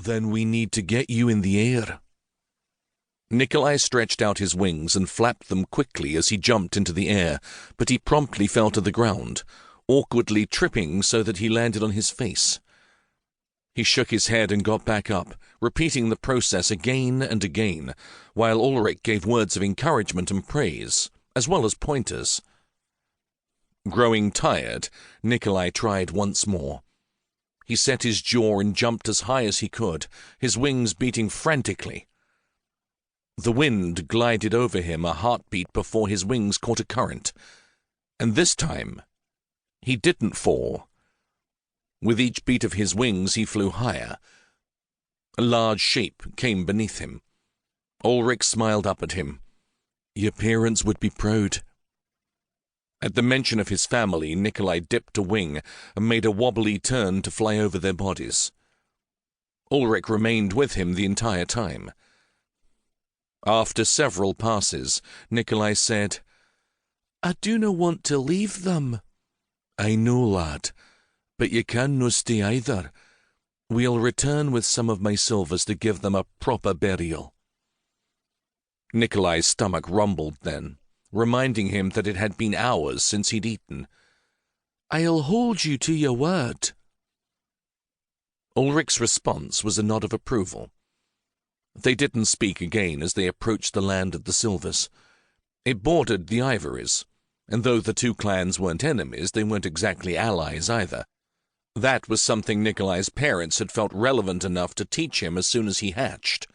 Then we need to get you in the air. Nikolai stretched out his wings and flapped them quickly as he jumped into the air, but he promptly fell to the ground, awkwardly tripping so that he landed on his face. He shook his head and got back up, repeating the process again and again, while Ulrich gave words of encouragement and praise, as well as pointers. Growing tired, Nikolai tried once more. He set his jaw and jumped as high as he could, his wings beating frantically. The wind glided over him a heartbeat before his wings caught a current, and this time he didn't fall. With each beat of his wings he flew higher. A large shape came beneath him. Ulrich smiled up at him. "Your parents would be proud." At the mention of his family, Nikolai dipped a wing and made a wobbly turn to fly over their bodies. Ulrich remained with him the entire time. After several passes, Nikolai said, "I do not want to leave them." "I know, lad, but you can no stay either. We'll return with some of my silvers to give them a proper burial." Nikolai's stomach rumbled then, reminding him that it had been hours since he'd eaten. "I'll hold you to your word." Ulrich's response was a nod of approval. They didn't speak again as they approached the land of the Silvers. It bordered the Ivories, and though the two clans weren't enemies, they weren't exactly allies either. That was something Nikolai's parents had felt relevant enough to teach him as soon as he hatched.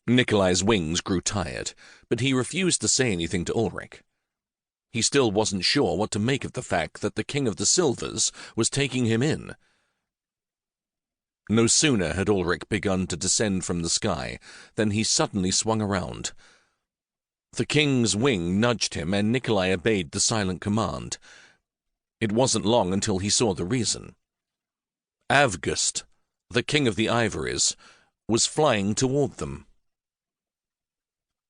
Nikolai's wings grew tired, but he refused to say anything to Ulrich. He still wasn't sure what to make of the fact that the King of the Silvers was taking him in. No sooner had Ulrich begun to descend from the sky than he suddenly swung around. The king's wing nudged him, and Nikolai obeyed the silent command. It wasn't long until he saw the reason. Avgust, the king of the Ivories, was flying toward them.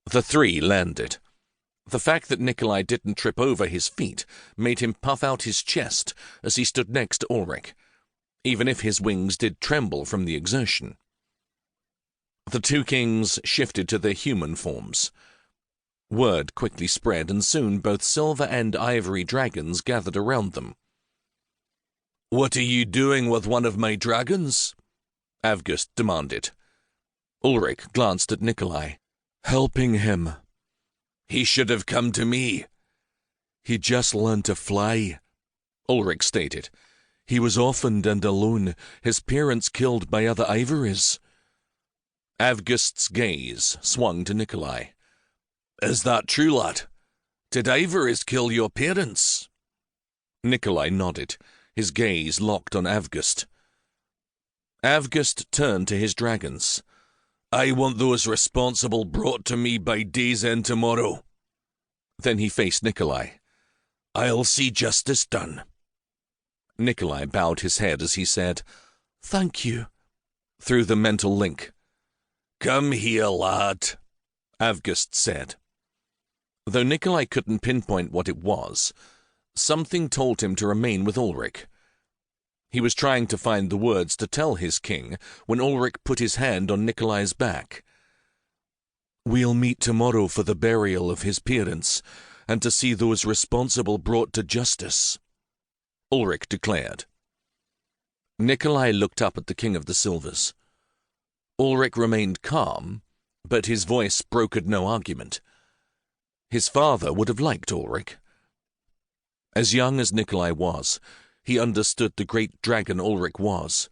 The three landed. The fact that Nikolai didn't trip over his feet made him puff out his chest as he stood next to Ulrich, even if his wings did tremble from the exertion. The two kings shifted to their human forms. Word quickly spread, and soon both silver and ivory dragons gathered around them. "What are you doing with one of my dragons?" Avgust demanded. Ulrich glanced at Nikolai. "Helping him." "He should have come to me." "He just learned to fly," Ulrich stated. "He was orphaned and alone, his parents killed by other ivories." Avgust's gaze swung to Nikolai. "Is that true, lad? Did ivories kill your parents?" Nikolai nodded, his gaze locked on Avgust. Avgust turned to his dragons. "I want those responsible brought to me by day's end tomorrow." Then he faced Nikolai. "I'll see justice done." Nikolai bowed his head as he said, "Thank you," through the mental link. "Come here, lad," Avgust said. Though Nikolai couldn't pinpoint what it was, something told him to remain with Ulrich. He was trying to find the words to tell his king when Ulrich put his hand on Nikolai's back. "We'll meet tomorrow for the burial of his parents, and to see those responsible brought to justice," Ulrich declared. Nikolai looked up at the King of the Silvers. Ulrich remained calm, but his voice brokered no argument. His father would have liked Ulrich. As young as Nikolai was, he understood the great dragon Ulrich was,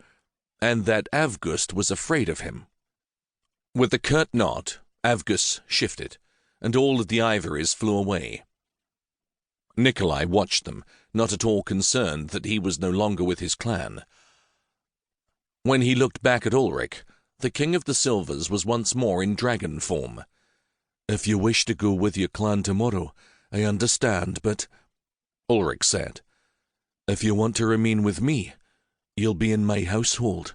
and that Avgust was afraid of him. With a curt nod, Avgust shifted, and all of the ivories flew away. Nikolai watched them, not at all concerned that he was no longer with his clan. When he looked back at Ulrich, the King of the Silvers was once more in dragon form. "If you wish to go with your clan tomorrow, I understand, but," Ulrich said, "if you want to remain with me, you'll be in my household.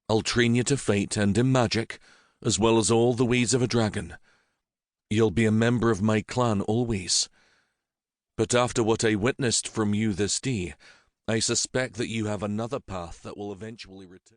I'll train you to fight and in magic, as well as all the ways of a dragon. You'll be a member of my clan always. But after what I witnessed from you this day, I suspect that you have another path that will eventually return."